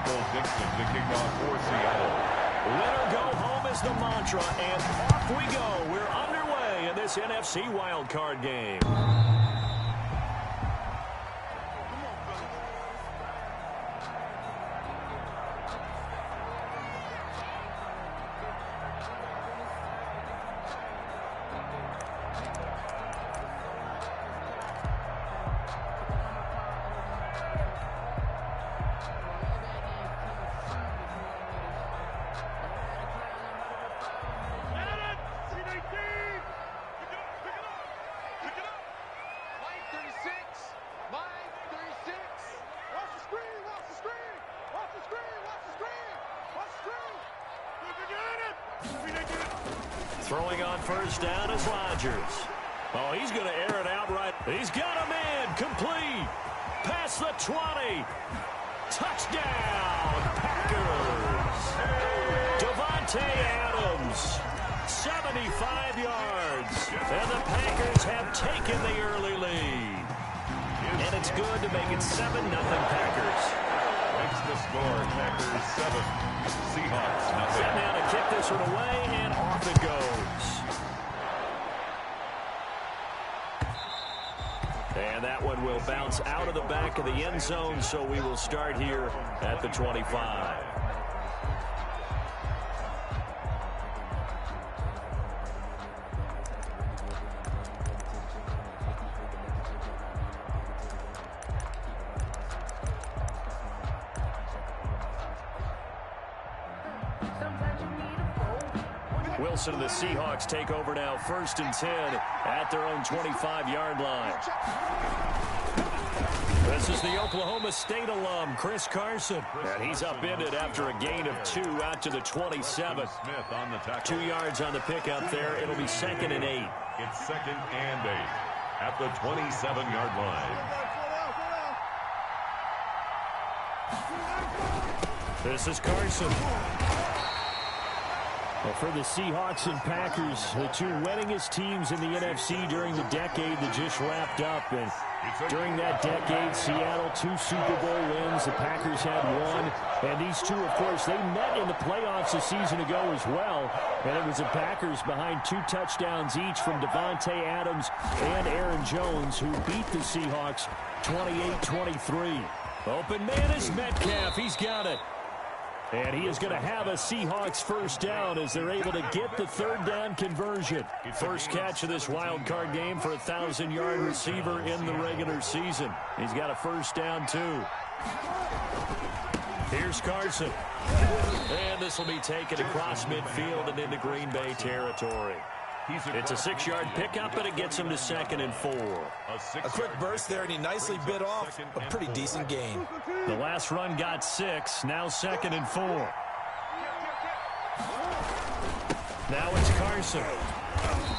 Dixon to kick off for Seattle. Let her go home is the mantra, and off we go. We're underway in this NFC wildcard game. Throwing on first down is Rodgers. Oh, he's going to air it out right. He's got a man complete. Past the 20. Touchdown, Packers. Davante Adams, 75 yards. And the Packers have taken the early lead. And it's good to make it 7-0 Packers. Makes the score. Packers 7. Seahawks nothing. Set now to kick this one away, and off it goes. And that one will bounce out of the back of the end zone, so we will start here at the 25. Wilson and the Seahawks take over now, 1st and 10 at their own 25-yard line. This is the Oklahoma State alum, Chris Carson. And he's upended after a gain of 2 out to the 27. 2 yards on the pickup there. It'll be 2nd and 8. It's 2nd and 8 at the 27-yard line. This is Carson. Well, for the Seahawks and Packers, the two winningest teams in the NFC during the decade that just wrapped up. And during that decade, Seattle 2 Super Bowl wins. The Packers had 1. And these two, of course, they met in the playoffs a season ago as well. And it was the Packers behind 2 touchdowns each from Davante Adams and Aaron Jones, who beat the Seahawks 28-23. Open man is Metcalf. He's got it. And he is going to have a Seahawks first down as they're able to get the 3rd down conversion. First catch of this wild card game for a 1,000-yard receiver in the regular season. He's got a first down, too. Here's Carson. And this will be taken across midfield and into Green Bay territory. It's a 6-yard pickup, and it gets him to 2nd and 4. A quick burst there, and he nicely bit off a pretty decent gain. The last run got 6, now 2nd and 4. Now it's Carson.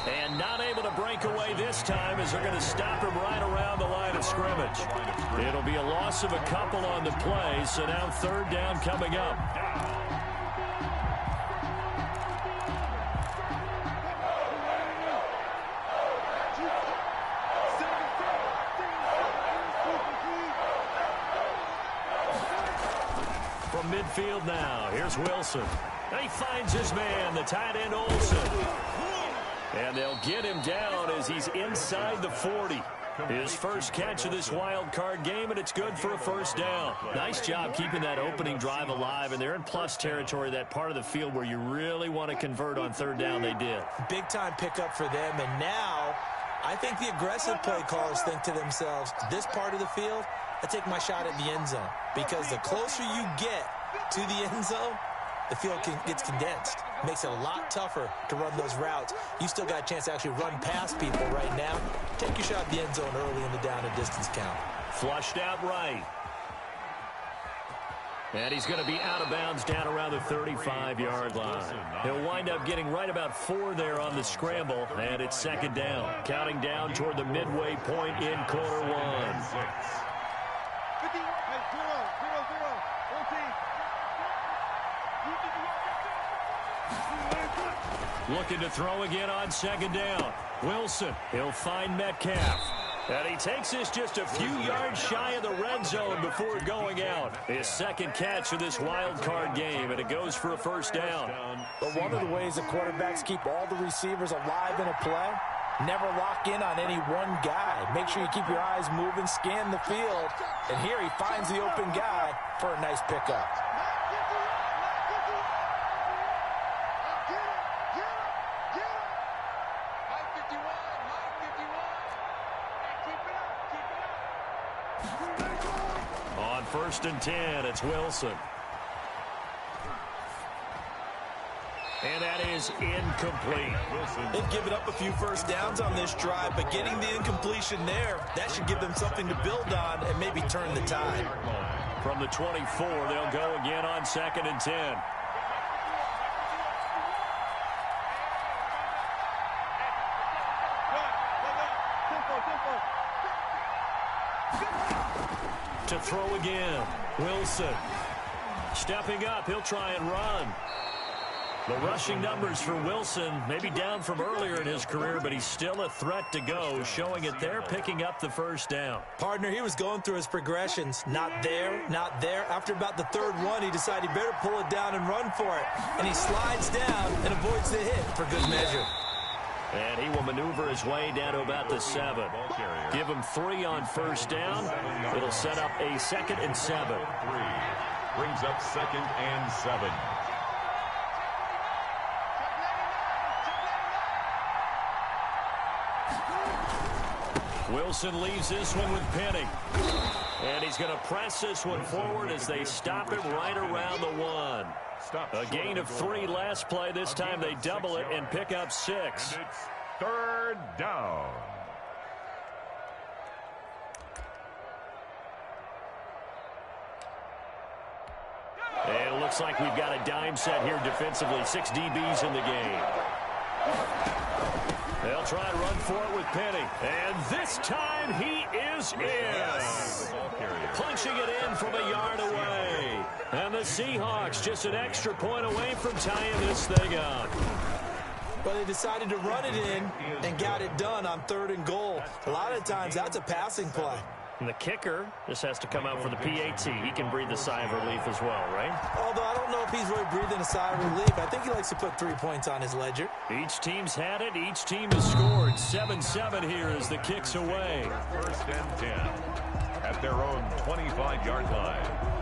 And not able to break away this time as they're going to stop him right around the line of scrimmage. It'll be a loss of a couple on the play, so now 3rd down coming up. From midfield now, here's Wilson. He finds his man, the tight end Olsen. And they'll get him down as he's inside the 40. His first catch of this wild card game, and it's good for a first down. Nice job keeping that opening drive alive, and they're in plus territory, that part of the field where you really want to convert on 3rd down. They did. Big-time pickup for them, and now I think the aggressive play callers think to themselves, this part of the field, I take my shot at the end zone, because the closer you get to the end zone, the field gets condensed. Makes it a lot tougher to run those routes. You still got a chance to actually run past people right now. Take your shot at the end zone early in the down and distance count. Flushed out right. And he's going to be out of bounds down around the 35-yard line. He'll wind up getting right about 4 there on the scramble, and it's 2nd down. Counting down toward the midway point in quarter 1. Looking to throw again on 2nd down. Wilson, he'll find Metcalf. And he takes this just a few yards shy of the red zone before going out. His second catch of this wild card game, and it goes for a first down. But one of the ways that quarterbacks keep all the receivers alive in a play, never lock in on any one guy. Make sure you keep your eyes moving, scan the field. And here he finds the open guy for a nice pickup. On 1st and 10, it's Wilson. And that is incomplete. They've given up a few first downs on this drive, but getting the incompletion there, that should give them something to build on and maybe turn the tide. From the 24, they'll go again on 2nd and 10. To throw again, Wilson. Stepping up, he'll try and run. The rushing numbers for Wilson maybe down from earlier in his career, but he's still a threat to go, showing it there, picking up the first down. Partner, he was going through his progressions. Not there, not there. After about the third one, he decided he better pull it down and run for it. And he slides down and avoids the hit for good measure. And he will maneuver his way down to about the 7. Give him 3 on first down. It'll set up a 2nd and 7. Brings up 2nd and 7. Wilson leaves this one with Penny. And he's going to press this one forward as they stop him right around the 1. A gain of 3 last play. This time they double it and pick up 6. And it's 3rd down. And it looks like we've got a dime set here defensively. 6 DBs in the game. They'll try and run for it with Penny. And this time he is in. Yes. Punching it in from a yard away. And the Seahawks just an extra point away from tying this thing up. But they decided to run it in and got it done on 3rd and goal. A lot of times that's a passing play. And the kicker just has to come out for the PAT. He can breathe a sigh of relief as well, right? Although I don't know if he's really breathing a sigh of relief. I think he likes to put 3 points on his ledger. Each team's had it. Each team has scored. 7-7 here as the kick's away. 1st and 10 at their own 25-yard line.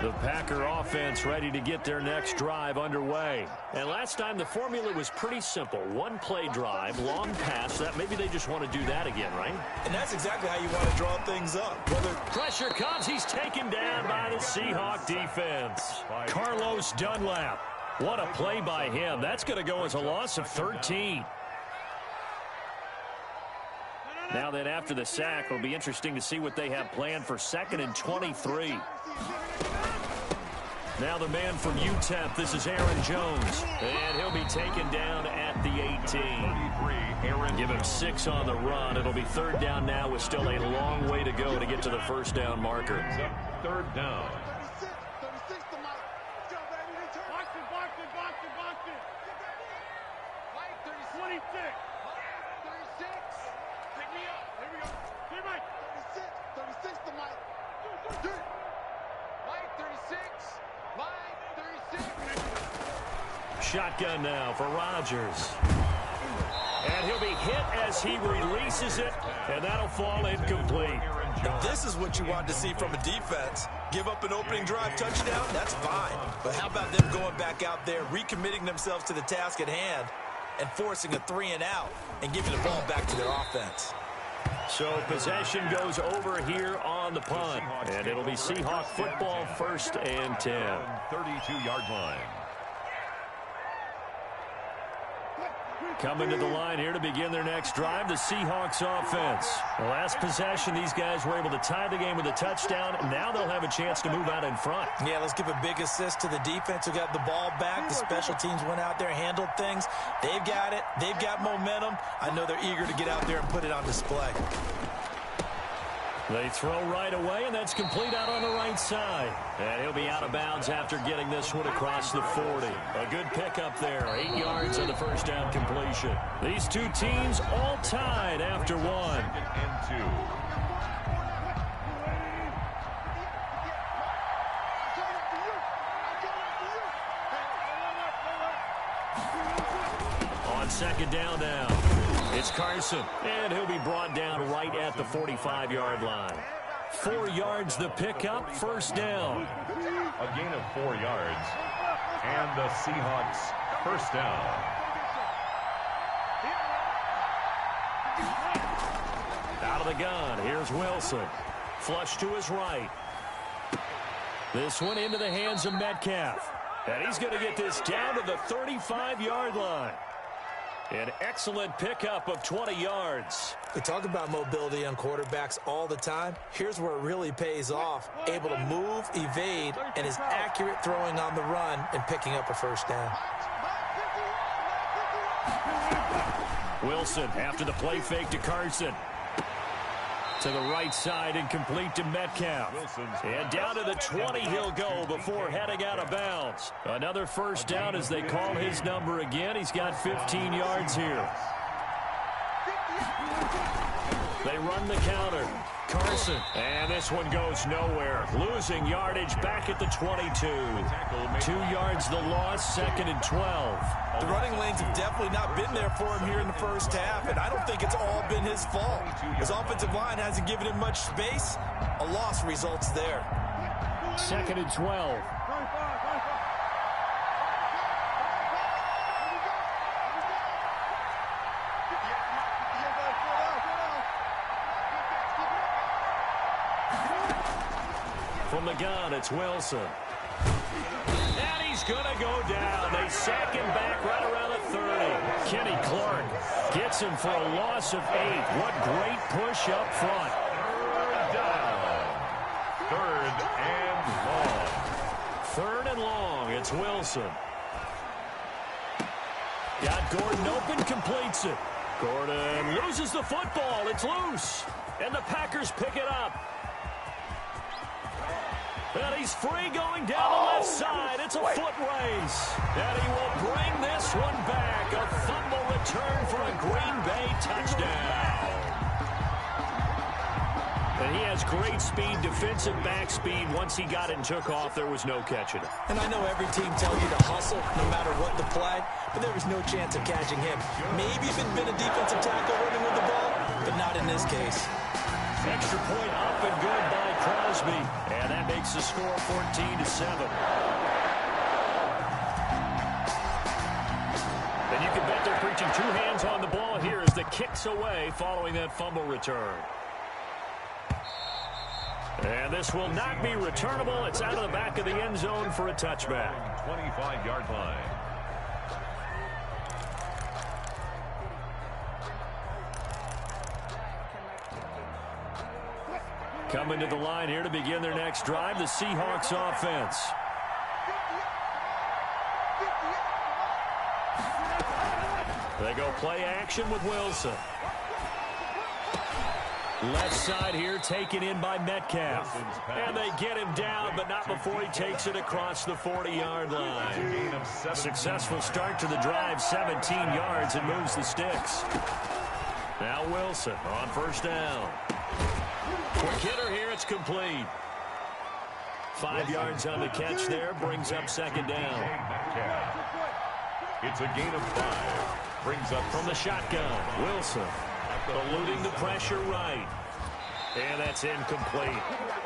The Packer offense ready to get their next drive underway. And last time the formula was pretty simple. 1-play drive, long pass. That maybe they just want to do that again, right? And that's exactly how you want to draw things up. Whether pressure comes, he's taken down by the Seahawk defense. Carlos Dunlap. What a play by him. That's going to go as a loss of 13. Now then, after the sack, it'll be interesting to see what they have planned for 2nd and 23. Now the man from UTEP, this is Aaron Jones. And he'll be taken down at the 18. Give him 6 on the run. It'll be 3rd down now with still a long way to go to get to the first down marker. 3rd down. Shotgun now for Rodgers. And he'll be hit as he releases it, and that'll fall incomplete. This is what you want to see from a defense. Give up an opening drive touchdown, that's fine. But how about them going back out there, recommitting themselves to the task at hand, and forcing a 3-and-out, and giving the ball back to their offense. So possession goes over here on the punt, and it'll be Seahawk football, 1st and 10. 32-yard line. Coming to the line here to begin their next drive, the Seahawks offense. The last possession, these guys were able to tie the game with a touchdown. Now they'll have a chance to move out in front. Yeah, let's give a big assist to the defense who got the ball back. The special teams went out there, handled things. They've got it. They've got momentum. I know they're eager to get out there and put it on display. They throw right away, and that's complete out on the right side. And he'll be out of bounds after getting this one across the 40. A good pickup there. 8 yards on the first down completion. These two teams all tied after one. And 2. On second down now, it's Carson, and he'll be brought down right at the 45-yard line. 4 yards the pickup, first down. A gain of 4 yards, and the Seahawks first down. Out of the gun, here's Wilson. Flush to his right. This one into the hands of Metcalf. And he's going to get this down to the 35-yard line. An excellent pickup of 20 yards. We talk about mobility on quarterbacks all the time. Here's where it really pays off. Able to move, evade, and is accurate throwing on the run and picking up a first down. Wilson after the play fake to Carson. To the right side and complete to Metcalf. And down to the 20 he'll go before heading out of bounds. Another first down as they call his number again. He's got 15 yards here. They run the counter. Carson. And this one goes nowhere. Losing yardage back at the 22. 2 yards the loss, second and 12. The running lanes have definitely not been there for him here in the first half, and I don't think it's all been his fault. His offensive line hasn't given him much space. A loss results there. Second and 12. From the gun, it's Wilson. And he's going to go down. They sack him back right around the 30. Kenny Clark gets him for a loss of 8. What great push up front. Third and long. Third and long. It's Wilson. Got Gordon open, completes it. Gordon loses the football. It's loose. And the Packers pick it up. And he's free going down the left side. It's a foot race. And he will bring this one back. A fumble return for a Green Bay touchdown. And he has great speed, defensive back speed. Once he got it and took off, there was no catching it. And I know every team tells you to hustle no matter what the play, but there was no chance of catching him. Maybe if it had been a defensive tackle running with the ball, but not in this case. Extra point up and good by Crosby. And that makes the score 14-7. And you can bet they're preaching 2 hands on the ball here as the kick's away following that fumble return. And this will not be returnable. It's out of the back of the end zone for a touchback. 25-yard line. Coming to the line here to begin their next drive, the Seahawks offense. They go play action with Wilson. Left side here taken in by Metcalf. And they get him down, but not before he takes it across the 40-yard line. Successful start to the drive, 17 yards, and moves the sticks. Now Wilson on first down. Quick hitter here, it's complete. 5 yards on the catch there, brings up second down. It's a gain of 5. Brings up from the shotgun. Wilson eluding the pressure right. And that's incomplete.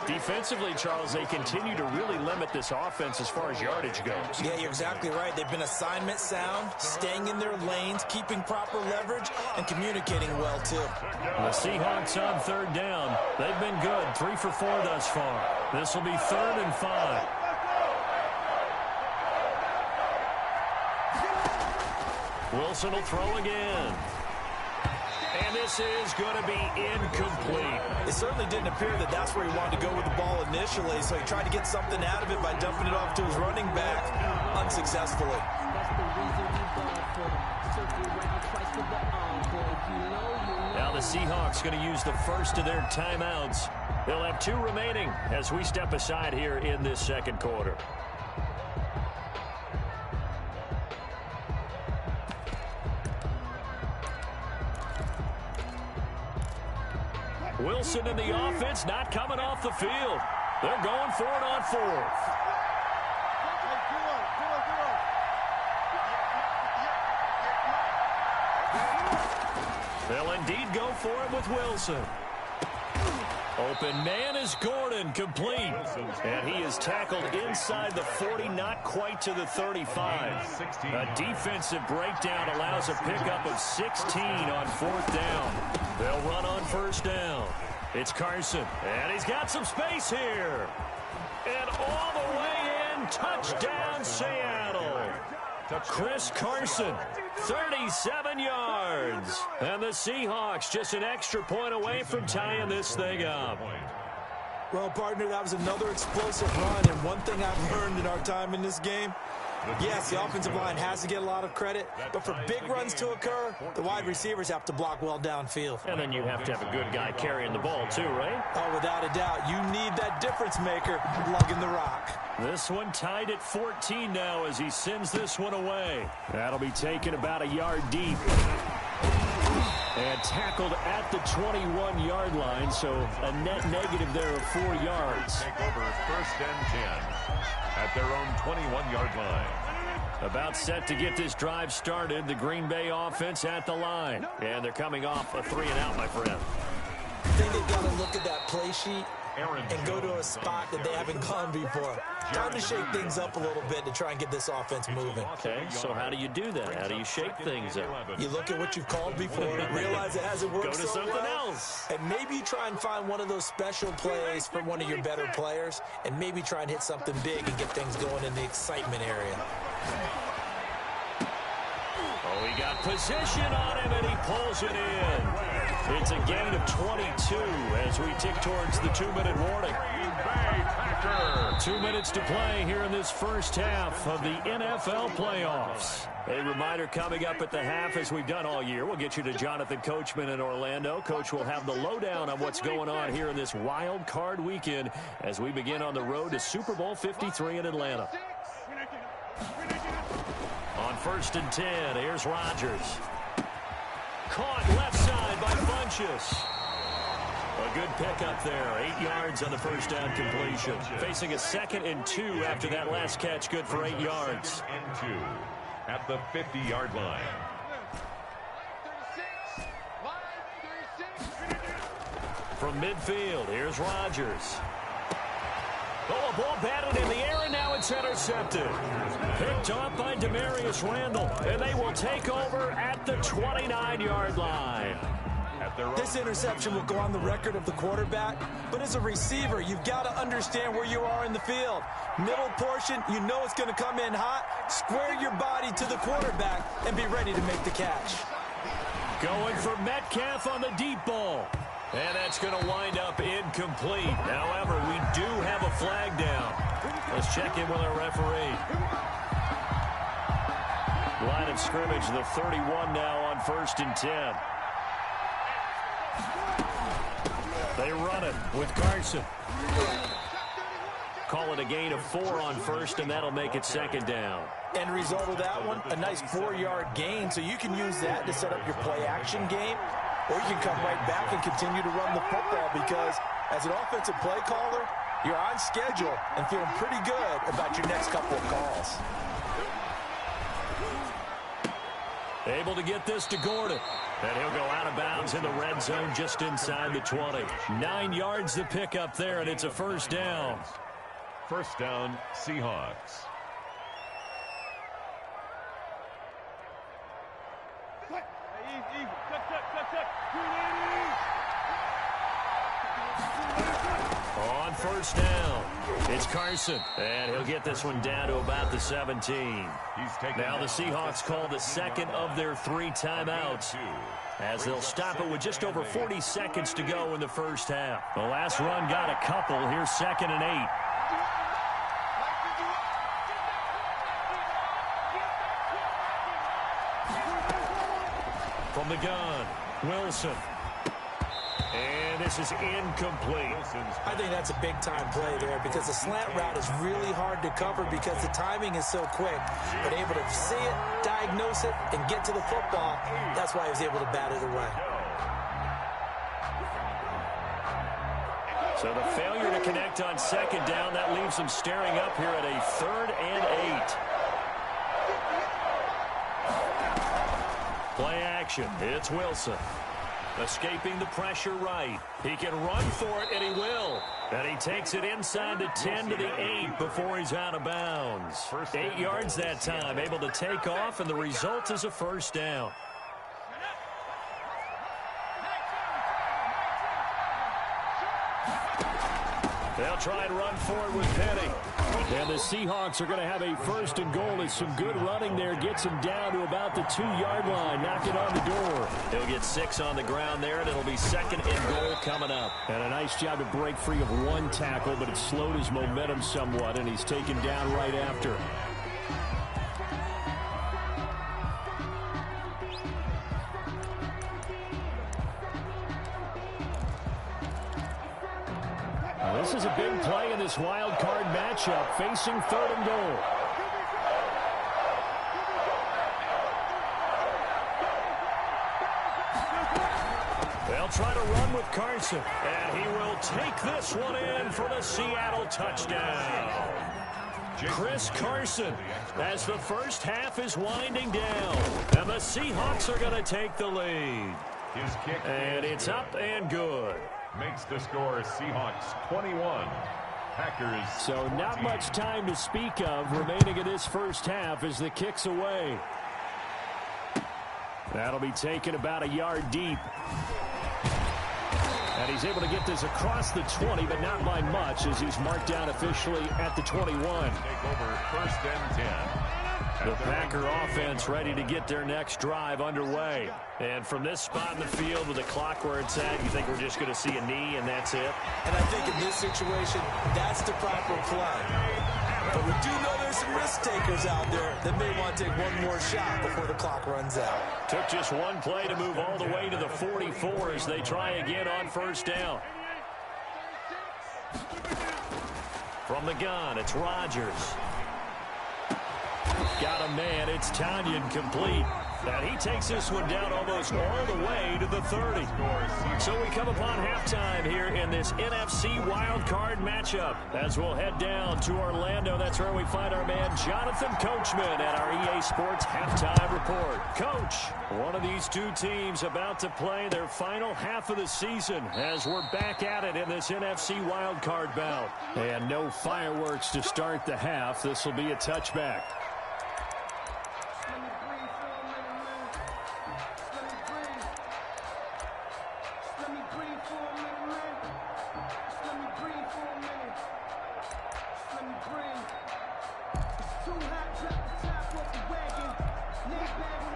Defensively, Charles, they continue to really limit this offense as far as yardage goes. Yeah, you're exactly right. They've been assignment sound, staying in their lanes, keeping proper leverage, and communicating well, too. The Seahawks on third down. They've been good, 3 for 4 thus far. This will be 3rd and 5. Wilson will throw again. And this is going to be incomplete. It certainly didn't appear that that's where he wanted to go with the ball initially, so he tried to get something out of it by dumping it off to his running back unsuccessfully. Now the Seahawks going to use the first of their timeouts. They'll have 2 remaining as we step aside here in this second quarter. Wilson in the offense, not coming off the field. They're going for it on 4th. They'll indeed go for it with Wilson. Open man is Gordon, complete. And he is tackled inside the 40, not quite to the 35. A defensive breakdown allows a pickup of 16 on 4th down. They'll run on 1st down. It's Carson, and he's got some space here. And all the way in, touchdown Seattle. Chris Carson, 37 yards. And the Seahawks just an extra point away from tying this thing up. Well, partner, that was another explosive run. And one thing I've learned in our time in this game, yes, the offensive line has to get a lot of credit, but for big runs to occur, the wide receivers have to block well downfield. And then you have to have a good guy carrying the ball too, right? Oh, without a doubt. You need that difference maker lugging the rock. This one tied at 14 now as he sends this one away. That'll be taken about a yard deep. And tackled at the 21-yard line, so a net negative there of 4 yards. Take over 1st and 10 at their own 21-yard line. About set to get this drive started, the Green Bay offense at the line. And they're coming off a 3-and-out, my friend. I think they've got to look at that play sheet and go to a spot that they haven't gone before. Time to shake things up a little bit to try and get this offense moving. Okay, so how do you do that? How do you shake things up? You look at what you've called before, realize it hasn't worked Go to so something well, else. and maybe try and find one of those special plays from one of your better players, and maybe try and hit something big and get things going in the excitement area. Oh, he got position on him, and he pulls it in. It's a gain of 22 as we tick towards the 2-minute warning. 2 minutes to play here in this first half of the NFL playoffs. A reminder coming up at the half, as we've done all year. We'll get you to Jonathan Coachman in Orlando. Coach will have the lowdown on what's going on here in this wild card weekend as we begin on the road to Super Bowl 53 in Atlanta. On 1st and 10, here's Rodgers. Caught left side by Funchess. A good pickup there. 8 yards on the first down completion. Facing a 2nd and 2 after that last catch. Good for 8 yards. And 2 at the 50-yard line. From midfield, here's Rodgers. Oh, a ball batted in the air, and now it's intercepted. Picked off by Demarius Randall, and they will take over at the 29-yard line. This interception will go on the record of the quarterback, but as a receiver, you've got to understand where you are in the field. Middle portion, you know it's going to come in hot. Square your body to the quarterback and be ready to make the catch. Going for Metcalf on the deep ball. And that's going to wind up incomplete. However, we do have a flag down. Let's check in with our referee. Line of scrimmage, the 31 now on 1st and 10. They run it with Carson. Call it a gain of 4 on 1st, and that'll make it 2nd down. End result of that one, a nice 4-yard gain, so you can use that to set up your play-action game. Or you can come right back and continue to run the football because as an offensive play caller, you're on schedule and feeling pretty good about your next couple of calls. Able to get this to Gordon. And he'll go out of bounds in the red zone just inside the 20. 9 yards to pick up there, and it's a 1st down. 1st down, Seahawks. On 1st down, it's Carson. And he'll get this one down to about the 17. Now the Seahawks call the 2nd of their 3 timeouts, as they'll stop it with just over 40 seconds to go in the first half. The last run got a couple. Here's 2nd and 8. From the gun, Wilson. And this is incomplete. I think that's a big-time play there because the slant route is really hard to cover because the timing is so quick. But able to see it, diagnose it, and get to the football, that's why he was able to bat it away. So the failure to connect on second down, that leaves them staring up here at a 3rd and 8. Play action. It's Wilson. Escaping the pressure right. He can run for it, and he will. And he takes it inside the 10 to the 8 before he's out of bounds. 8 yards that time, able to take off, and the result is a first down. They'll try and run forward with Penny. And the Seahawks are going to have a 1st and goal as some good running there gets him down to about the 2-yard line. Knock it on the door. He'll get 6 on the ground there, and it'll be 2nd and goal coming up. And a nice job to break free of 1 tackle, but it slowed his momentum somewhat, and he's taken down right after. This is a big play in this wild card matchup, facing 3rd and goal. They'll try to run with Carson, and he will take this one in for the Seattle touchdown. Chris Carson, as the first half is winding down, and the Seahawks are going to take the lead. And it's up and good. Makes the score Seahawks 21, Packers. So not much time to speak of remaining in this first half as the kick's away. That'll be taken about a yard deep. And he's able to get this across the 20, but not by much as he's marked down officially at the 21. Take over 1st and 10. The Packer offense ready to get their next drive underway. And from this spot in the field with the clock where it's at, you think we're just going to see a knee and that's it? And I think in this situation, that's the proper play. But we do know there's some risk takers out there that may want to take one more shot before the clock runs out. Took just one play to move all the way to the 44 as they try again on 1st down. From the gun, it's Rodgers. Got a man. It's Tanyan complete. And he takes this one down almost all the way to the 30. So we come upon halftime here in this NFC wildcard matchup. As we'll head down to Orlando, that's where we find our man Jonathan Coachman at our EA Sports Halftime Report. Coach, one of these two teams about to play their final half of the season as we're back at it in this NFC wildcard bout. And no fireworks to start the half. This will be a touchback.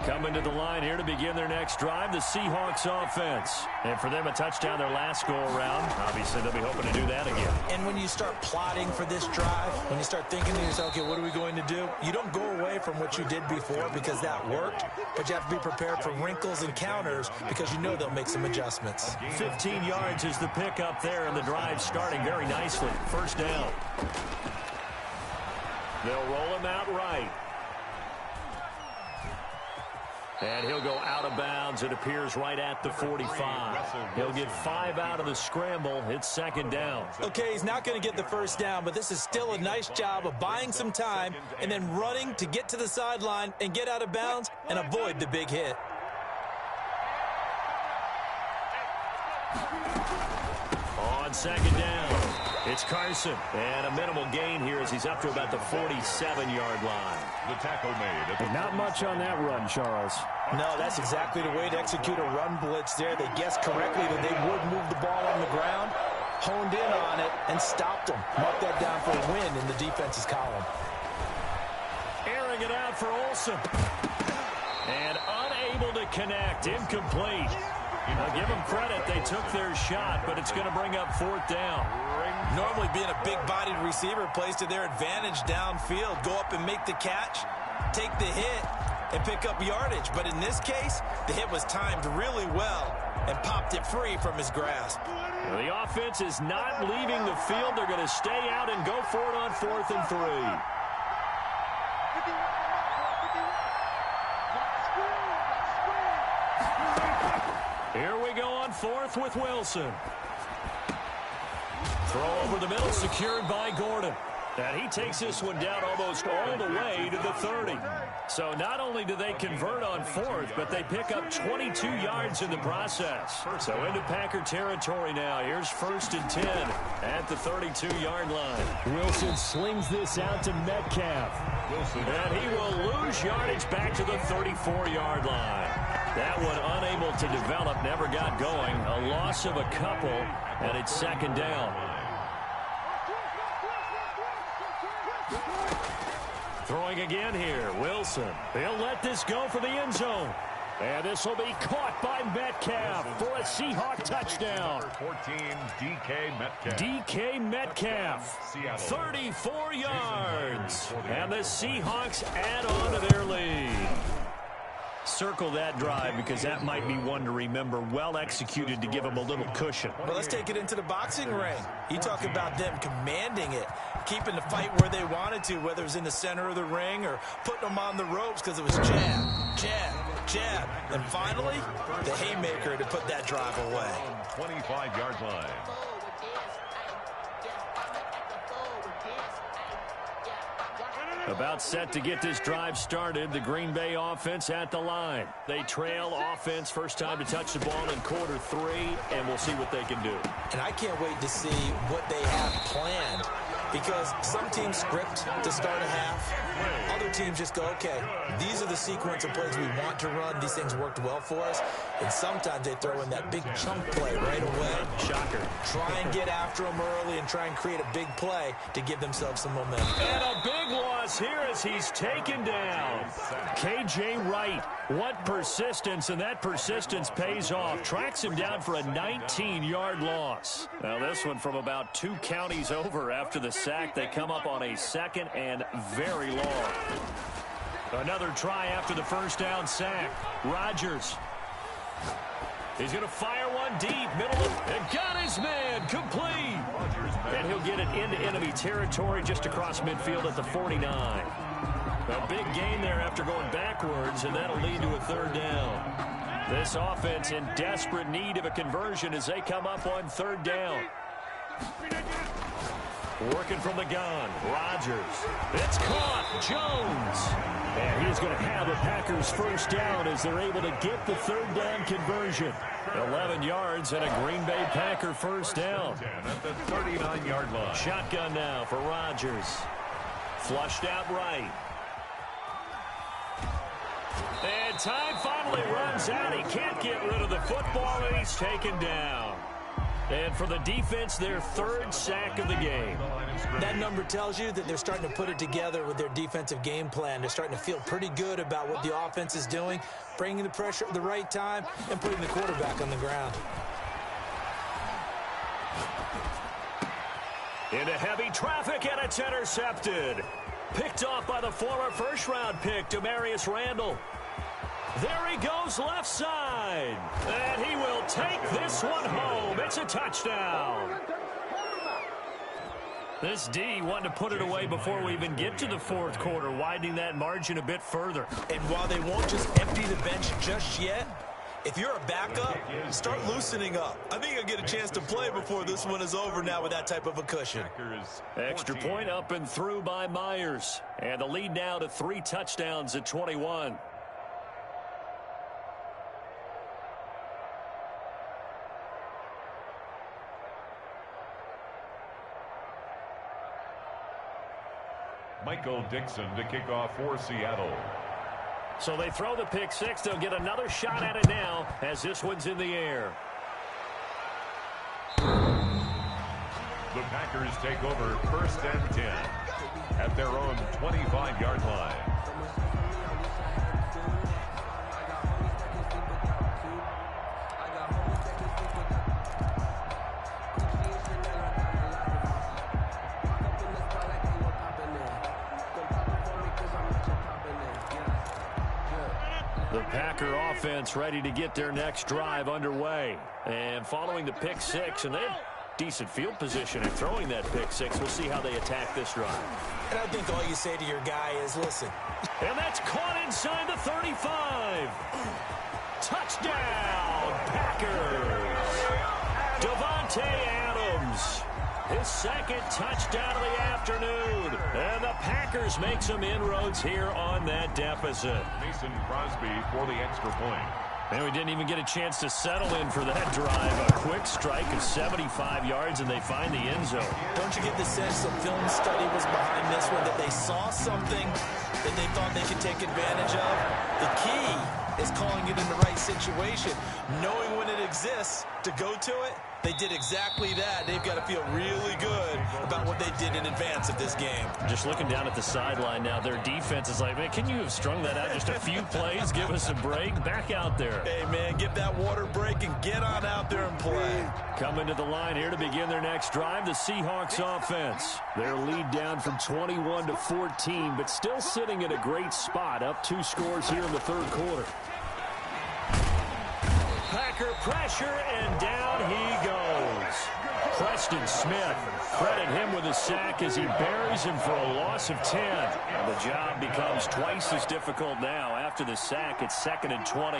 Coming to the line here to begin their next drive, the Seahawks offense. And for them, a touchdown their last go-around. Obviously, they'll be hoping to do that again. And when you start plotting for this drive, when you start thinking to yourself, okay, what are we going to do? You don't go away from what you did before because that worked, but you have to be prepared for wrinkles and counters because you know they'll make some adjustments. 15 yards is the pickup there, and the drive starting very nicely. 1st down. They'll roll him out right. And he'll go out of bounds. It appears right at the 45. He'll get 5 out of the scramble. It's 2nd down. Okay, he's not going to get the 1st down, but this is still a nice job of buying some time and then running to get to the sideline and get out of bounds and avoid the big hit. On 2nd down, it's Carson. And a minimal gain here as he's up to about the 47-yard line. The tackle made. Not much on that run, Charles. No, that's exactly the way to execute a run blitz there. They guessed correctly that they would move the ball on the ground, honed in on it, and stopped them. Mark that down for a win in the defense's column. Airing it out for Olsen. And unable to connect. Incomplete. I'll give them credit. They took their shot, but it's going to bring up 4th down. Normally being a big-bodied receiver plays to their advantage downfield. Go up and make the catch, take the hit, and pick up yardage. But in this case, the hit was timed really well, and popped it free from his grasp. Well, the offense is not leaving the field. They're going to stay out and go for it on 4th and 3. Here we go on 4th with Wilson. Throw over the middle, secured by Gordon. And he takes this one down almost all the way to the 30. So not only do they convert on 4th, but they pick up 22 yards in the process. So into Packer territory now. Here's 1st and 10 at the 32-yard line. Wilson slings this out to Metcalf. And he will lose yardage back to the 34-yard line. That one unable to develop, never got going. A loss of a couple, and it's 2nd down. Throwing again here, Wilson. He'll let this go for the end zone. And this will be caught by Metcalf for a Seahawk touchdown. 14, DK Metcalf. DK Metcalf, 34 yards. And the Seahawks add on to their lead. Circle that drive because that might be one to remember. Well executed to give them a little cushion. Well, let's take it into the boxing ring. You talk about them commanding it, keeping the fight where they wanted to, whether it was in the center of the ring or putting them on the ropes because it was jab, jab, jab. And finally, the haymaker to put that drive away. 25-yard line. About set to get this drive started. The Green Bay offense at the line. They trail offense. First time to touch the ball in quarter 3, and we'll see what they can do. And I can't wait to see what they have planned, because some teams script to start a half. Other teams just go, okay, these are the sequence of plays we want to run. These things worked well for us. And sometimes they throw in that big chunk play right away. Shocker. Try and get after them early and try and create a big play to give themselves some momentum. And a big loss here as he's taken down. K.J. Wright, what persistence, and that persistence pays off. Tracks him down for a 19-yard loss. Now this one from about 2 counties over after the sack. They come up on a 2nd and very long. Another try after the first down sack. Rodgers. He's going to fire one deep, middle of, and got his man, complete. And he'll get it into enemy territory just across midfield at the 49. A big gain there after going backwards, and that'll lead to a 3rd down. This offense in desperate need of a conversion as they come up on 3rd down. Working from the gun, Rodgers. It's caught, Jones. And he's going to have a Packers first down as they're able to get the 3rd down conversion. 11 yards and a Green Bay Packer first down. At the 39-yard line. Shotgun now for Rodgers. Flushed out right. And time finally runs out. He can't get rid of the football, and he's taken down. And for the defense, their 3rd sack of the game. That number tells you that they're starting to put it together with their defensive game plan. They're starting to feel pretty good about what the offense is doing, bringing the pressure at the right time, and putting the quarterback on the ground. Into heavy traffic, and it's intercepted. Picked off by the former first-round pick, Demarius Randall. There he goes left side. And he will take this one home. It's a touchdown. This D wanted to put it away before we even get to the 4th quarter, widening that margin a bit further. And while they won't just empty the bench just yet, if you're a backup, start loosening up. I think you'll get a chance to play before this one is over now with that type of a cushion. Extra point up and through by Myers. And the lead now to 3 touchdowns at 21. Michael Dixon to kick off for Seattle. So they throw the pick 6. They'll get another shot at it now as this one's in the air. The Packers take over 1st and 10 at their own 25-yard line. The Packer offense ready to get their next drive underway. And following the pick six, and they have decent field position and throwing that pick six. We'll see how they attack this drive. And I think all you say to your guy is, listen. And that's caught inside the 35. Touchdown, Packers. Davante Adams. His second touchdown of the afternoon. And the Packers make some inroads here on that deficit. Mason Crosby for the extra point. And we didn't even get a chance to settle in for that drive. A quick strike of 75 yards, and they find the end zone. Don't you get the sense some film study was behind this one, that they saw something that they thought they could take advantage of? The key is calling it in the right situation, knowing when it exists to go to it. They did exactly that. They've got to feel really good about what they did in advance of this game. Just looking down at the sideline now, their defense is like, man, can you have strung that out just a few plays? Give us a break. Back out there. Hey, man, give that water break and get on out there and play. Coming to the line here to begin their next drive, the Seahawks offense. Their lead down from 21 to 14, but still sitting at a great spot, up 2 scores here in the third quarter. Packer pressure, and down he goes. Preston Smith, credit him with a sack as he buries him for a loss of 10. And the job becomes twice as difficult now. After the sack, it's 2nd and 20.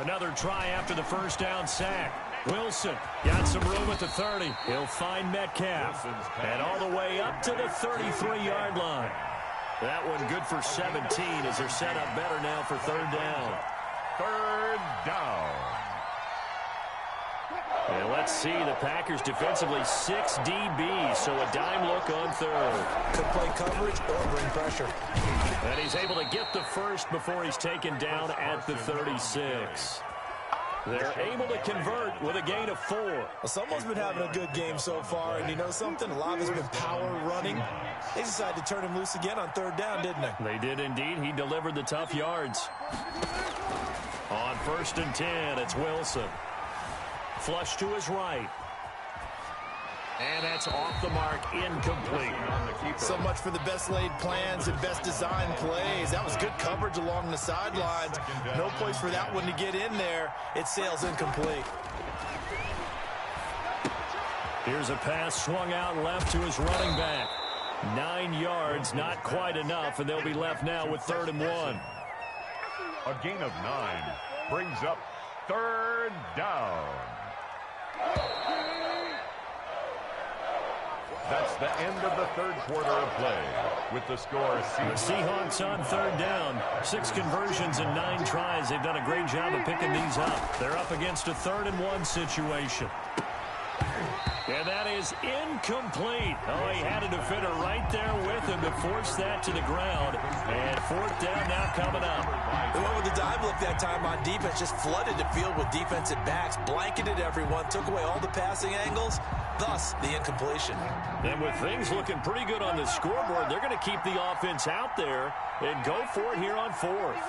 Another try after the first down sack. Wilson got some room at the 30. He'll find Metcalf. And all the way up to the 33-yard line. That one good for 17 as they're set up better now for third down. Third down. And let's see, the Packers defensively 6 DBs, so a dime look on third. Could play coverage or bring pressure. And he's able to get the first before he's taken down at the 36. They're able to convert with a gain of 4. Well, someone's been having a good game so far, and you know something? A lot has been power running. They decided to turn him loose again on third down, didn't they? They did indeed. He delivered the tough yards. On 1st and 10, it's Wilson. Flush to his right. And that's off the mark, incomplete. So much for the best laid plans and best design plays. That was good coverage along the sidelines. No place for that one to get in there. It sails incomplete. Here's a pass swung out left to his running back. 9 yards, not quite enough, and they'll be left now with 3rd and 1. A gain of 9 brings up third down. That's the end of the third quarter of play. With the score, the Seahawks on third down. 6 conversions and 9 tries. They've done a great job of picking these up. They're up against a 3rd and 1 situation. And that is incomplete. Oh, he had a defender right there with him to force that to the ground. And 4th down now coming up. They went with the dive look that time on defense. Just flooded the field with defensive backs. Blanketed everyone. Took away all the passing angles. Thus, the incompletion. And with things looking pretty good on the scoreboard, they're going to keep the offense out there and go for it here on 4th.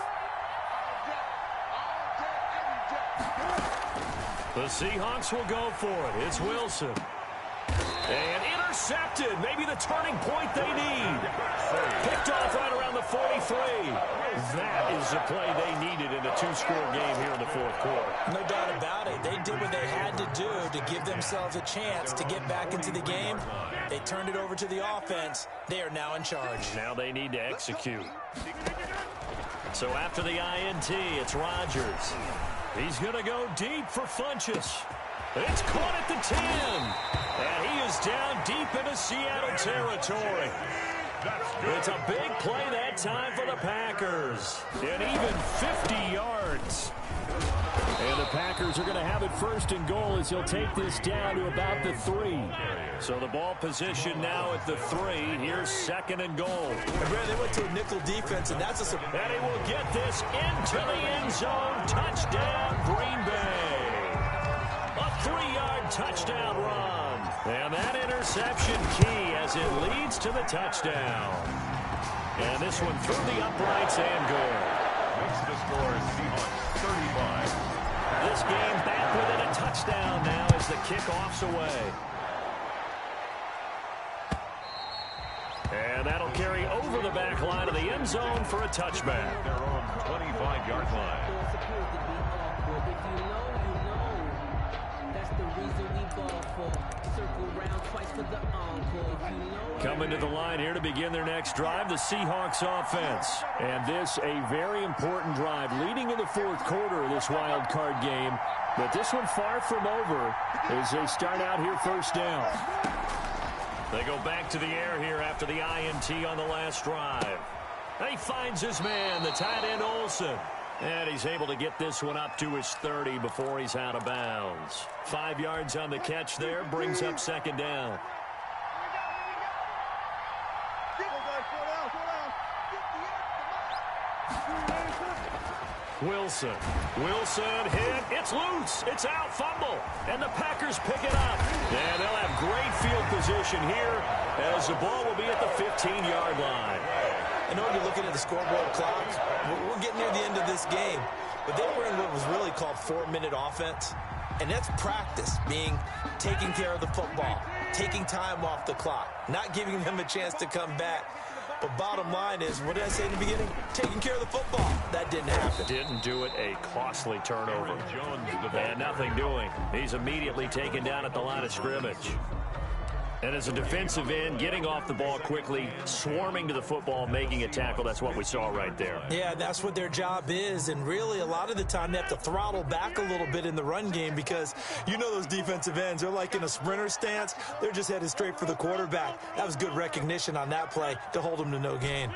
The Seahawks will go for it. It's Wilson. And intercepted. Maybe the turning point they need. Picked off right around the 43. That is the play they needed in a 2-score game here in the 4th quarter. No doubt about it. They did what they had to do to give themselves a chance to get back into the game. They turned it over to the offense. They are now in charge. Now they need to execute. So after the INT, it's Rodgers. He's going to go deep for Funchess. It's caught at the 10. And he is down deep into Seattle territory. It's a big play that time for the Packers. And even 50 yards. And the Packers are going to have it 1st and goal as he'll take this down to about the 3. So the ball position now at the 3. Here's 2nd and goal. And Brad, they went to a nickel defense, and that's a... And he will get this into the end zone. Touchdown, Green Bay. A 3-yard touchdown run. And that interception key as it leads to the touchdown. And this one through the uprights and good. Makes the score Seahawks 35. This game back within a touchdown now as the kickoff's away. And that'll carry over over the back line of the end zone for a touchback. Their own 25-yard line. Coming to the line here to begin their next drive, the Seahawks offense. And this a very important drive leading in the fourth quarter of this wild card game. But this one far from over as they start out here first down. They go back to the air here after the INT on the last drive. He finds his man, the tight end Olsen. And he's able to get this one up to his 30 before he's out of bounds. 5 yards on the catch there, brings up second down. Wilson hit. It's loose. It's out. Fumble. And the Packers pick it up. And they'll have great field position here as the ball will be at the 15-yard line. I know you're looking at the scoreboard clock. We're getting near the end of this game. But they were in what was really called 4-minute offense. And that's practice, being taking care of the football, taking time off the clock, not giving them a chance to come back. But bottom line is, what did I say in the beginning? Taking care of the football. That didn't happen. Didn't do it. A costly turnover. And nothing doing. He's immediately taken down at the line of scrimmage. And as a defensive end, getting off the ball quickly, swarming to the football, making a tackle, that's what we saw right there. Yeah, that's what their job is. And really, a lot of the time, they have to throttle back a little bit in the run game because you know those defensive ends, they're like in a sprinter stance. They're just headed straight for the quarterback. That was good recognition on that play to hold them to no gain.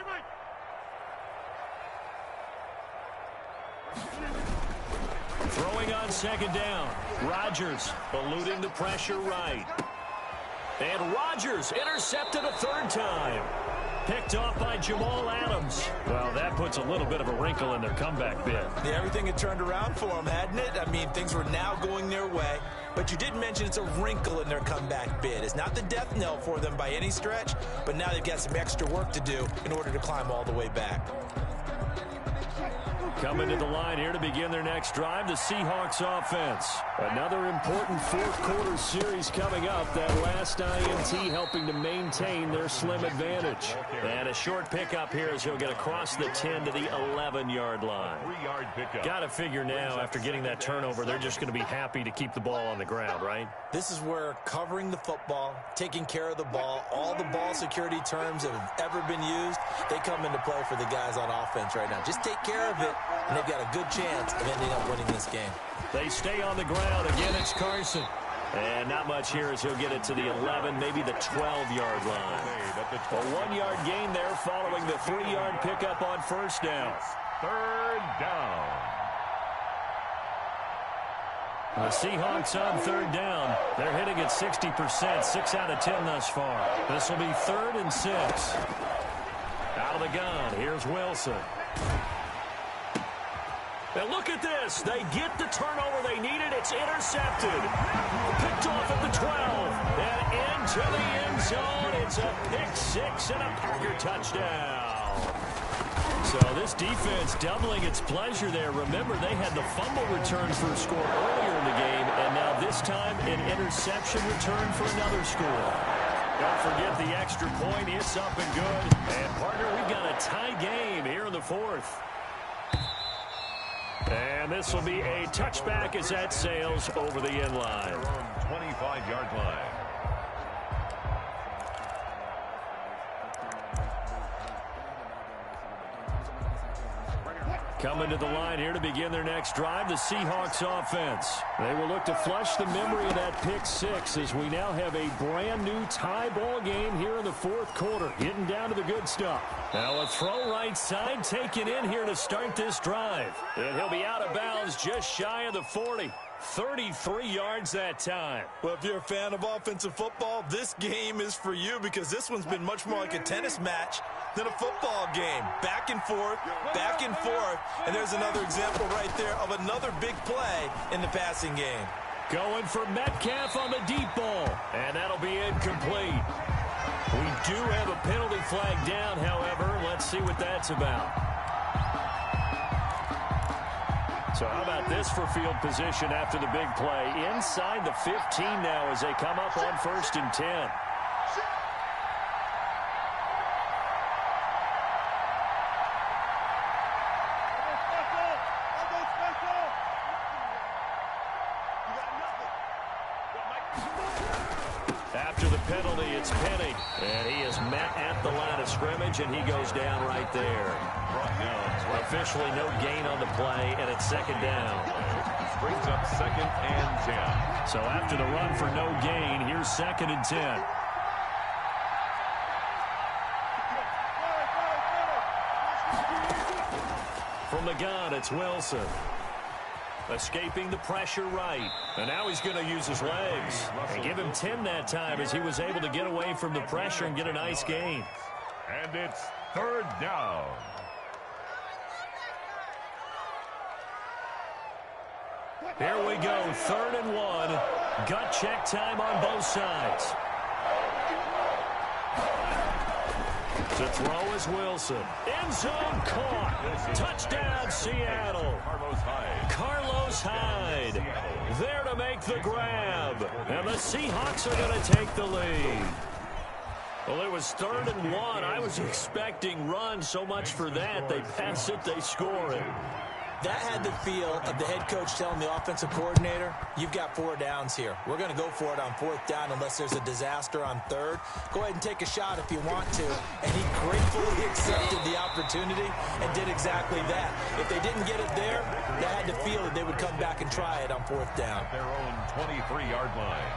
Throwing on second down. Rodgers eluding the pressure right. And Rodgers intercepted a third time. Picked off by Jamal Adams. Well, that puts a little bit of a wrinkle in their comeback bid. Yeah, everything had turned around for them, hadn't it? I mean, things were now going their way. But you did mention it's a wrinkle in their comeback bid. It's not the death knell for them by any stretch, but now they've got some extra work to do in order to climb all the way back. Coming to the line here to begin their next drive, the Seahawks offense. Another important fourth quarter series coming up. That last INT helping to maintain their slim advantage. And a short pickup here as he'll get across the 10 to the 11-yard line. 3-yard pickup. Got to figure now, after getting that turnover, they're just going to be happy to keep the ball on the ground, right? This is where covering the football, taking care of the ball, all the ball security terms that have ever been used, they come into play for the guys on offense right now. Just take care of it, and they've got a good chance of ending up winning this game. They stay on the ground. Again, it's Carson. And not much here as he'll get it to the 11, maybe the 12-yard line. A 1-yard gain there following the 3-yard pickup on first down. Third down. The Seahawks on third down. They're hitting at 60%, 6 out of 10 thus far. This will be 3rd and 6. Out of the gun, here's Wilson. And look at this. They get the turnover they needed. It's intercepted. Picked off at the 12. And into the end zone. It's a pick 6 and a Packer touchdown. So this defense doubling its pleasure there. Remember, they had the fumble return for a score earlier in the game. And now this time, an interception return for another score. Don't forget the extra point. It's up and good. And, partner, we've got a tie game here in the fourth. And this will be a touchback as that sails over the end line. 25-yard line. Coming to the line here to begin their next drive, the Seahawks offense. They will look to flush the memory of that pick 6 as we now have a brand new tie ball game here in the fourth quarter. Getting down to the good stuff. Now a throw right side taken in here to start this drive. And he'll be out of bounds just shy of the 40. 33 yards that time. Well, if you're a fan of offensive football, this game is for you because this one's been much more like a tennis match than a football game. Back and forth, and there's another example right there of another big play in the passing game. Going for Metcalf on the deep ball, and that'll be incomplete. We do have a penalty flag down, however. Let's see what that's about. So how about this for field position after the big play? Inside the 15 now as they come up on 1st and 10. After the penalty, it's Penny. And he is met at the line of scrimmage, and he goes down right there. Officially no gain on the play, and it's second down. Brings up 2nd and 10. So after the run for no gain, here's 2nd and 10. From the gun, it's Wilson. Escaping the pressure right. And now he's going to use his legs. And give him 10 that time as he was able to get away from the pressure and get a nice gain. And it's 3rd down. Here we go, 3rd and 1. Gut check time on both sides. To throw is Wilson. End zone caught. Touchdown, Seattle. Carlos Hyde there to make the grab. And the Seahawks are going to take the lead. Well, it was 3rd and 1. I was expecting run, so much for that. They pass it, they score it. That had the feel of the head coach telling the offensive coordinator, you've got 4 downs here. We're going to go for it on 4th down unless there's a disaster on 3rd. Go ahead and take a shot if you want to. And he gratefully accepted the opportunity and did exactly that. If they didn't get it there, they had to feel that they would come back and try it on 4th down. Their own 23-yard line.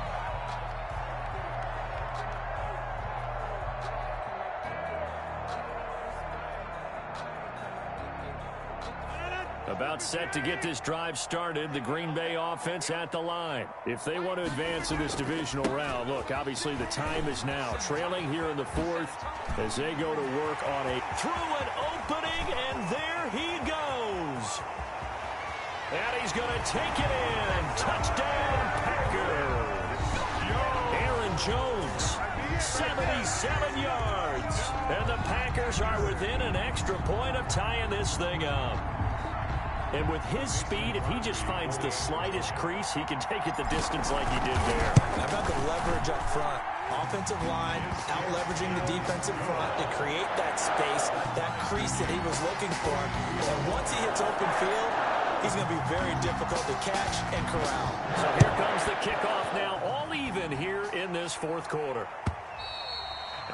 About set to get this drive started, the Green Bay offense at the line. If they want to advance in this divisional round, look, obviously the time is now. Trailing here in the 4th as they go to work on a through an opening, and there he goes. And he's going to take it in. Touchdown, Packers. Aaron Jones, 77 yards. And the Packers are within an extra point of tying this thing up. And with his speed, if he just finds the slightest crease, he can take it the distance like he did there. How about the leverage up front? Offensive line out-leveraging the defensive front to create that space, that crease that he was looking for. And once he hits open field, he's going to be very difficult to catch and corral. So here comes the kickoff now, all even here in this 4th quarter.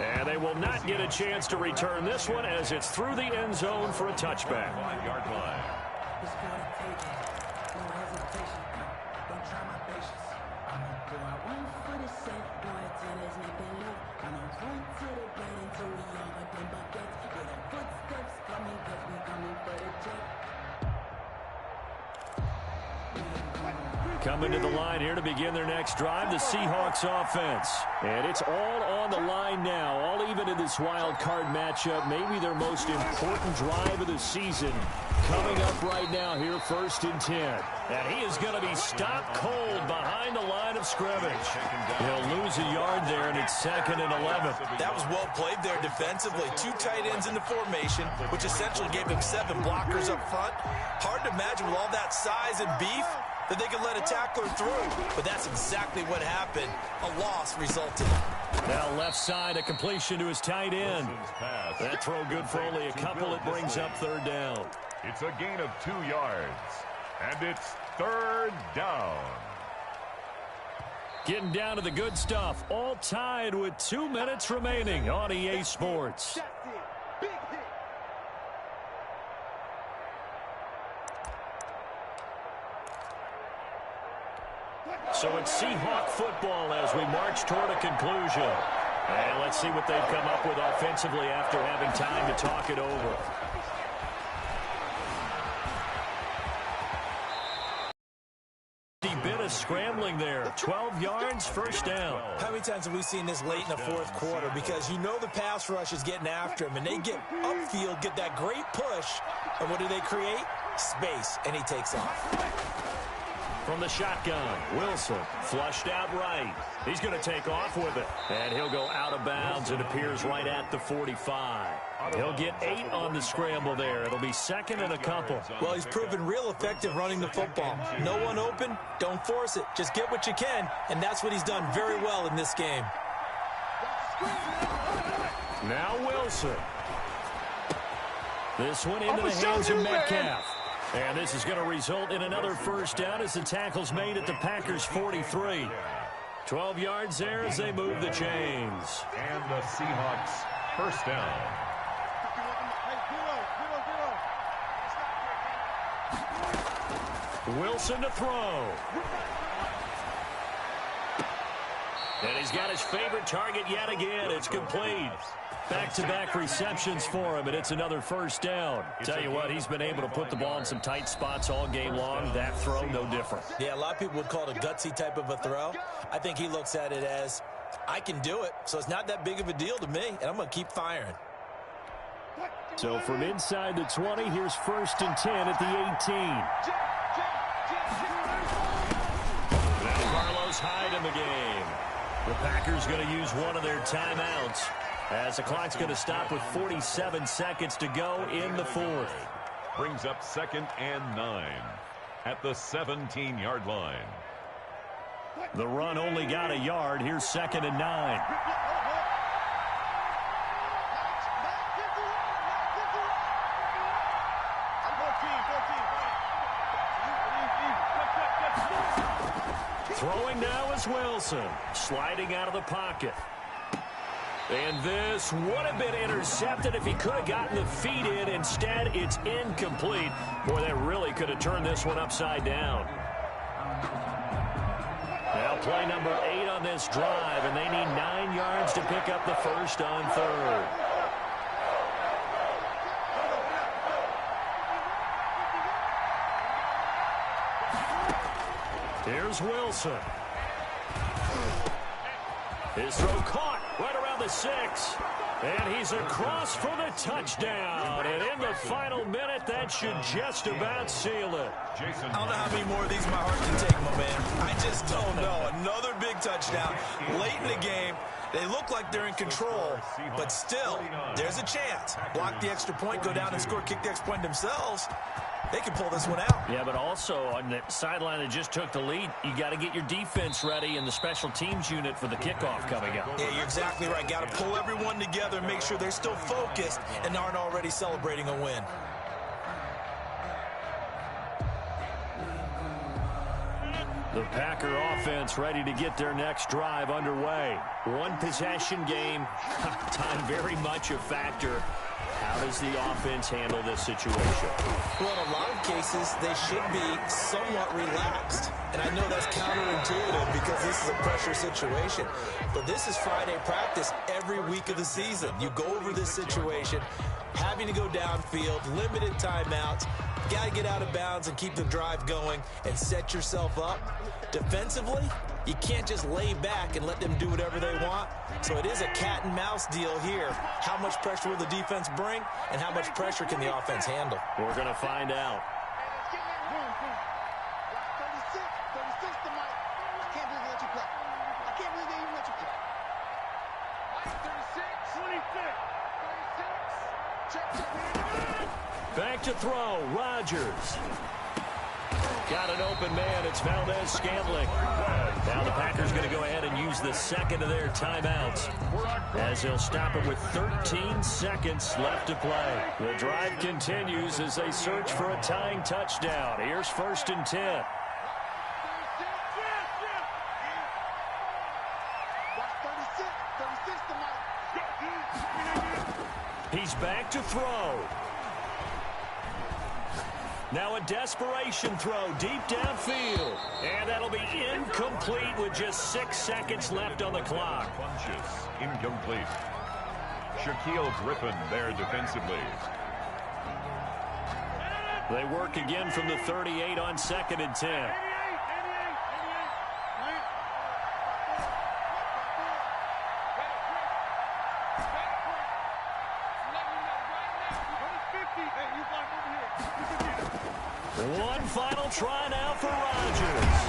And they will not get a chance to return this one as it's through the end zone for a touchback. 5-yard line. It's gonna take it. No hesitation. Don't try my patience. I'ma go out one for the set. Boy, till there's nothing left. I'ma run to the bread until we all got them buckets. With the footsteps coming, cause we coming for the jet. Coming to the line here to begin their next drive, the Seahawks offense. And it's all on the line now, all even in this wild card matchup. Maybe their most important drive of the season coming up right now here, 1st and 10. And he is going to be stopped cold behind the line of scrimmage. He'll lose a yard there, and it's 2nd and 11. That was well played there defensively. 2 tight ends in the formation, which essentially gave him 7 blockers up front. Hard to imagine with all that size and beef that they could let a tackler through. But that's exactly what happened. A loss resulted. Now left side, a completion to his tight end. That throw good for only a couple. It brings up 3rd down. It's a gain of 2 yards. And it's 3rd down. Getting down to the good stuff. All tied with 2 minutes remaining on EA Sports. So it's Seahawk football as we march toward a conclusion. And let's see what they've come up with offensively after having time to talk it over. Bit of scrambling there. 12 yards, 1st down. How many times have we seen this late in the 4th quarter? Because you know the pass rush is getting after him, and they get upfield, get that great push, and what do they create? Space, and he takes off. From the shotgun, Wilson flushed out right. He's going to take off with it. And he'll go out of bounds. It appears right at the 45. He'll get 8 on the scramble there. It'll be 2nd and a couple. Well, he's proven real effective running the football. No one open, don't force it. Just get what you can, and that's what he's done very well in this game. Now Wilson. This one into the hands of Metcalf. And this is going to result in another 1st down as the tackle's made at the Packers' 43. 12 yards there as they move the chains. And the Seahawks first down. Wilson to throw. And he's got his favorite target yet again. It's complete. Back-to-back receptions for him, and it's another first down. Tell you what, he's been able to put the ball in some tight spots all game long. That throw, no different. Yeah, a lot of people would call it a gutsy type of a throw. I think he looks at it as, I can do it, so it's not that big of a deal to me, and I'm going to keep firing. So from inside the 20, here's 1st and 10 at the 18. Now Carlos Hyde in the game. The Packers going to use one of their timeouts as the clock's going to stop with 47 seconds to go in the 4th. Brings up 2nd and 9 at the 17-yard line. The run only got a yard. Here's 2nd and 9. Throwing now is Wilson, sliding out of the pocket. And this would have been intercepted if he could have gotten the feet in. Instead, it's incomplete. Boy, that really could have turned this one upside down. Now play number 8 on this drive, and they need 9 yards to pick up the first on 3rd. Here's Wilson. His throw caught right around the 6. And he's across for the touchdown. And in the final minute, that should just about seal it. I don't know how many more of these my heart can take, my man. I just don't know. Another big touchdown late in the game. They look like they're in control, but still, there's a chance. Block the extra point, go down and score, kick the extra point themselves. They can pull this one out. Yeah, but also on the sideline that just took the lead, you got to get your defense ready and the special teams unit for the kickoff coming up. Yeah, you're exactly right. Got to pull everyone together and make sure they're still focused and aren't already celebrating a win. The Packer offense ready to get their next drive underway. One possession game, time very much a factor. How does the offense handle this situation? Well, in a lot of cases, they should be somewhat relaxed. And I know that's counterintuitive because this is a pressure situation. But this is Friday practice every week of the season. You go over this situation, having to go downfield, limited timeouts, got to get out of bounds and keep the drive going and set yourself up. Defensively, you can't just lay back and let them do whatever they want. So it is a cat and mouse deal here. How much pressure will the defense bring, and how much pressure can the offense handle? We're going to find out. Back to throw, Rodgers. Got an open man. It's Valdez-Scantling. Now the Packers going to go ahead and use the second of their timeouts as they'll stop it with 13 seconds left to play. The drive continues as they search for a tying touchdown. Here's 1st and 10. He's back to throw. Now a desperation throw deep downfield. And that'll be incomplete with just 6 seconds left on the clock. Bunches, incomplete. Shaquille Griffin there defensively. They work again from the 38 on 2nd and 10. One final try now for Rodgers.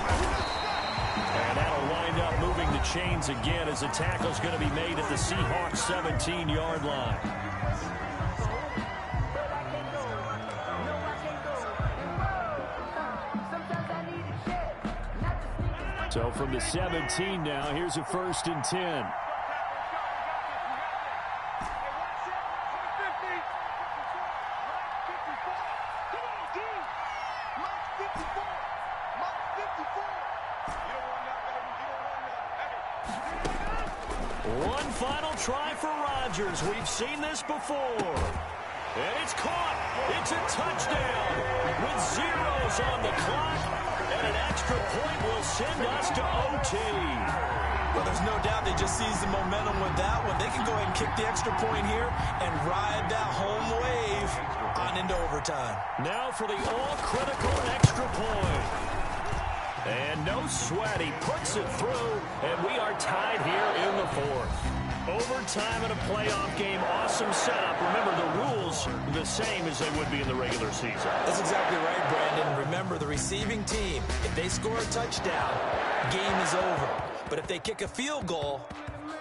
And that'll wind up moving the chains again as the tackle's going to be made at the Seahawks 17-yard line. So from the 17 now, here's a 1st and 10. One final try for Rodgers. We've seen this before. And it's caught. It's a touchdown with zeros on the clock. And an extra point will send us to OT. Well, there's no doubt they just seized the momentum with that one. They can go ahead and kick the extra point here and ride that home wave on into overtime. Now for the all-critical extra point. And no sweat. He puts it through, and we are tied here in the fourth. Overtime in a playoff game, awesome setup. Remember, the rules the same as they would be in the regular season. That's exactly right, Brandon. Remember, the receiving team, if they score a touchdown, game is over. But if they kick a field goal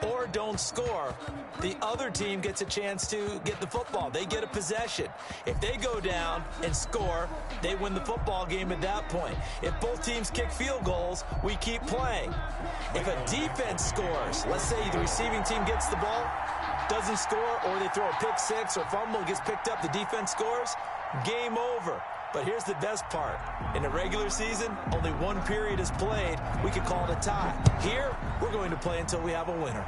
or don't score, the other team gets a chance to get the football. They get a possession. If they go down and score, they win the football game at that point. If both teams kick field goals, we keep playing. If a defense scores, let's say the receiving team gets the ball, doesn't score, or they throw a pick six or fumble, gets picked up, the defense scores, game over. But here's the best part. In a regular season, only one period is played. We could call it a tie. Here, we're going to play until we have a winner.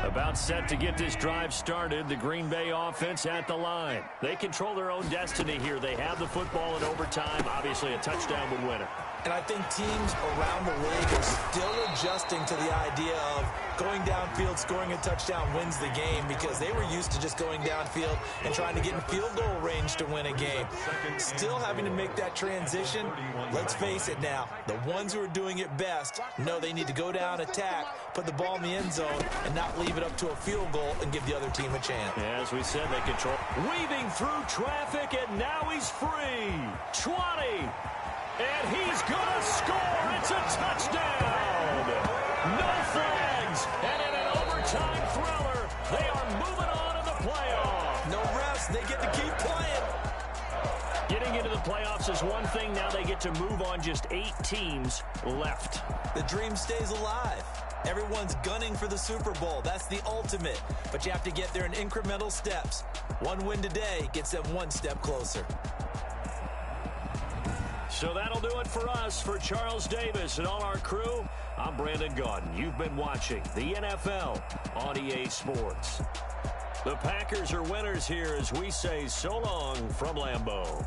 About set to get this drive started. The Green Bay offense at the line. They control their own destiny here. They have the football in overtime. Obviously, a touchdown would win it. And I think teams around the league are still adjusting to the idea of going downfield, scoring a touchdown wins the game, because they were used to just going downfield and trying to get in field goal range to win a game. Still having to make that transition. Let's face it now, the ones who are doing it best know they need to go down, attack, put the ball in the end zone, and not leave it up to a field goal and give the other team a chance. Yeah, as we said, they control. Weaving through traffic, and now he's free. 20. And he's going to score. It's a touchdown. No flags. And in an overtime thriller, they are moving on in the playoffs. No rest. They get to keep playing. Getting into the playoffs is one thing. Now they get to move on. Just 8 teams left. The dream stays alive. Everyone's gunning for the Super Bowl. That's the ultimate. But you have to get there in incremental steps. One win today gets them one step closer. So that'll do it for us. For Charles Davis and all our crew, I'm Brandon Gaudin. You've been watching the NFL on EA Sports. The Packers are winners here as we say so long from Lambeau.